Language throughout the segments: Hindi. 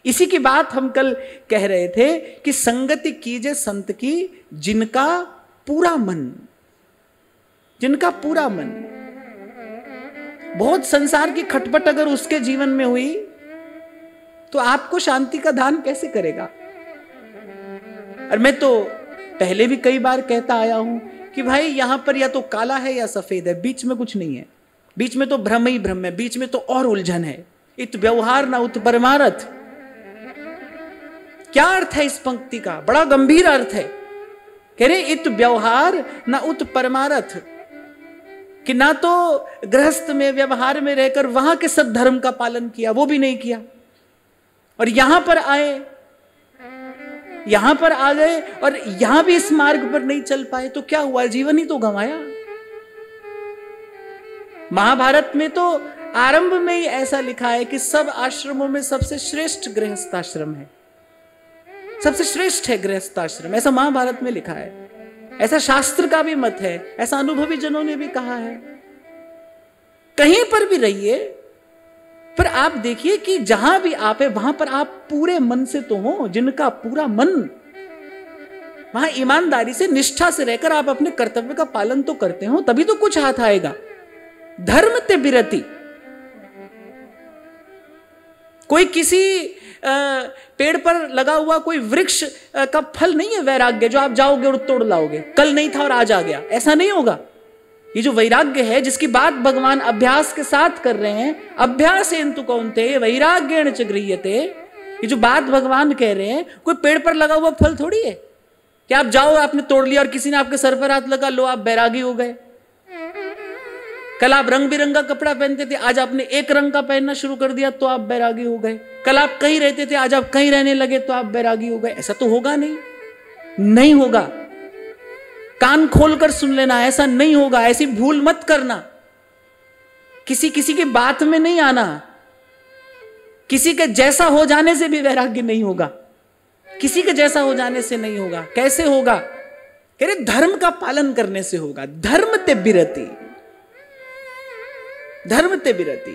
इसी की बात हम कल कह रहे थे कि संगति कीजिए संत की जिनका पूरा मन, जिनका पूरा मन। बहुत संसार की खटपट अगर उसके जीवन में हुई तो आपको शांति का दान कैसे करेगा। और मैं तो पहले भी कई बार कहता आया हूं कि भाई यहां पर या तो काला है या सफेद है, बीच में कुछ नहीं है, बीच में तो भ्रम ही भ्रम है, बीच में तो और उलझन है। इत व्यवहार ना उत परमारथ। क्या अर्थ है इस पंक्ति का? बड़ा गंभीर अर्थ है। कह रहे इत व्यवहार ना उत परमारथ, कि ना तो गृहस्थ में व्यवहार में रहकर वहां के सद्धर्म का पालन किया, वो भी नहीं किया, और यहां पर आए, यहां पर आ गए और यहां भी इस मार्ग पर नहीं चल पाए, तो क्या हुआ? जीवन ही तो गंवाया। महाभारत में तो आरंभ में ही ऐसा लिखा है कि सब आश्रमों में सबसे श्रेष्ठ गृहस्थाश्रम है, सबसे श्रेष्ठ है गृहस्थाश्रम, ऐसा महाभारत में लिखा है, ऐसा शास्त्र का भी मत है, ऐसा अनुभवी जनों ने भी कहा है। कहीं पर भी रहिए, पर आप देखिए कि जहां भी आप है वहां पर आप पूरे मन से तो हो, जिनका पूरा मन, वहां ईमानदारी से निष्ठा से रहकर आप अपने कर्तव्य का पालन तो करते हो, तभी तो कुछ हाथ आएगा। धर्म ते बिरति। कोई किसी पेड़ पर लगा हुआ कोई वृक्ष का फल नहीं है वैराग्य, जो आप जाओगे और तोड़ लाओगे, कल नहीं था और आज आ गया, ऐसा नहीं होगा। ये जो वैराग्य है, जिसकी बात भगवान अभ्यास के साथ कर रहे हैं, अभ्यासेन कौन्तेय वैराग्येण च गृह्यते, ये जो बात भगवान कह रहे हैं, कोई पेड़ पर लगा हुआ फल थोड़ी है कि आप जाओ आपने तोड़ लिया और किसी ने आपके सर पर हाथ लगा, लो आप बैरागी हो गए। कल आप रंग बिरंगा कपड़ा पहनते थे, आज आपने एक रंग का पहनना शुरू कर दिया तो आप बैरागी हो गए। कल आप कहीं रहते थे, आज आप कहीं रहने लगे तो आप बैरागी हो गए। ऐसा तो होगा नहीं, नहीं होगा। कान खोलकर सुन लेना, ऐसा नहीं होगा। ऐसी भूल मत करना, किसी किसी की बात में नहीं आना, किसी के जैसा हो जाने से भी वैराग्य नहीं होगा, किसी के जैसा हो जाने से नहीं होगा। कैसे होगा? कह रहे धर्म का पालन करने से होगा। धर्म ते बिरति, धर्म ते बिरति,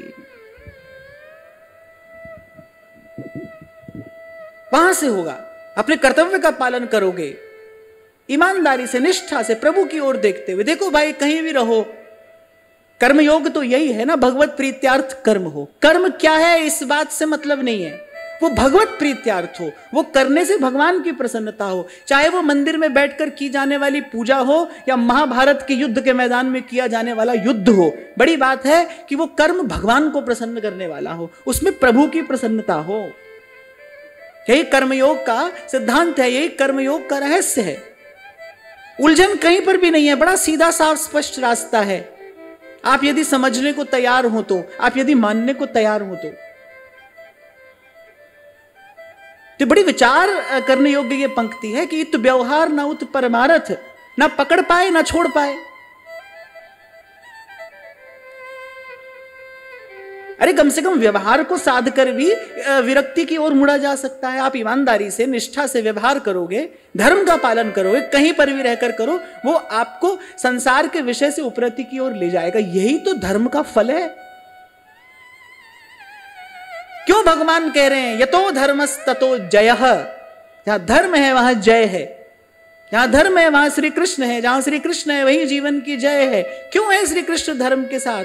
वहां से होगा। अपने कर्तव्य का पालन करोगे ईमानदारी से, निष्ठा से, प्रभु की ओर देखते हुए। देखो भाई, कहीं भी रहो, कर्मयोग तो यही है ना, भगवत प्रीत्यार्थ कर्म हो। कर्म क्या है इस बात से मतलब नहीं है, वो भगवत प्रीत्यार्थ हो, वो करने से भगवान की प्रसन्नता हो। चाहे वो मंदिर में बैठकर की जाने वाली पूजा हो या महाभारत के युद्ध के मैदान में किया जाने वाला युद्ध हो, बड़ी बात है कि वो कर्म भगवान को प्रसन्न करने वाला हो, उसमें प्रभु की प्रसन्नता हो। यही कर्मयोग का सिद्धांत है, यही कर्मयोग का रहस्य है। उलझन कहीं पर भी नहीं है, बड़ा सीधा साफ स्पष्ट रास्ता है। आप यदि समझने को तैयार हो तो, आप यदि मानने को तैयार हो तो बड़ी विचार करने योग्य ये पंक्ति है कि इत व्यवहार ना उत परमारथ, ना पकड़ पाए ना छोड़ पाए। अरे कम से कम व्यवहार को साध कर भी विरक्ति की ओर मुड़ा जा सकता है। आप ईमानदारी से, निष्ठा से व्यवहार करोगे, धर्म का पालन करोगे, कहीं पर भी रहकर करो, वो आपको संसार के विषय से उपरति की ओर ले जाएगा। यही तो धर्म का फल है। क्यों भगवान कह रहे हैं यतो धर्मस् ततो जयः? जहां धर्म है वहां जय है, जहां धर्म है वहां श्री कृष्ण है, जहां श्री कृष्ण है वही जीवन की जय है। क्यों है श्री कृष्ण धर्म के साथ?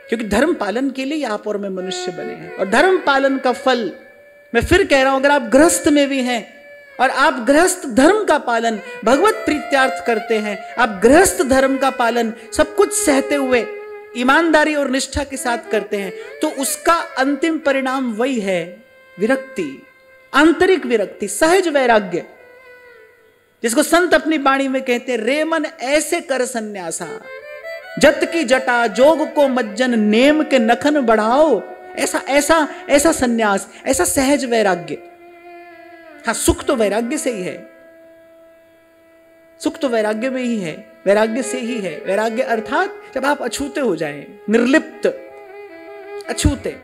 क्योंकि धर्म पालन के लिए आप और मैं मनुष्य बने हैं, और धर्म पालन का फल मैं फिर कह रहा हूं, अगर आप गृहस्थ में भी हैं और आप गृहस्थ धर्म का पालन भगवत प्रीत्यार्थ करते हैं, आप गृहस्थ धर्म का पालन सब कुछ सहते हुए ईमानदारी और निष्ठा के साथ करते हैं, तो उसका अंतिम परिणाम वही है विरक्ति, आंतरिक विरक्ति, सहज वैराग्य, जिसको संत अपनी वाणी में कहते हैं, रे मन ऐसे कर सन्यासा, जत की जटा जोग को मज्जन, नेम के नखन बढ़ाओ। ऐसा ऐसा ऐसा सन्यास, ऐसा सहज वैराग्य। हाँ, सुख तो वैराग्य से ही है, सुख तो वैराग्य में ही है, वैराग्य से ही है। वैराग्य अर्थात जब आप अछूते हो जाएं, निर्लिप्त, अछूते।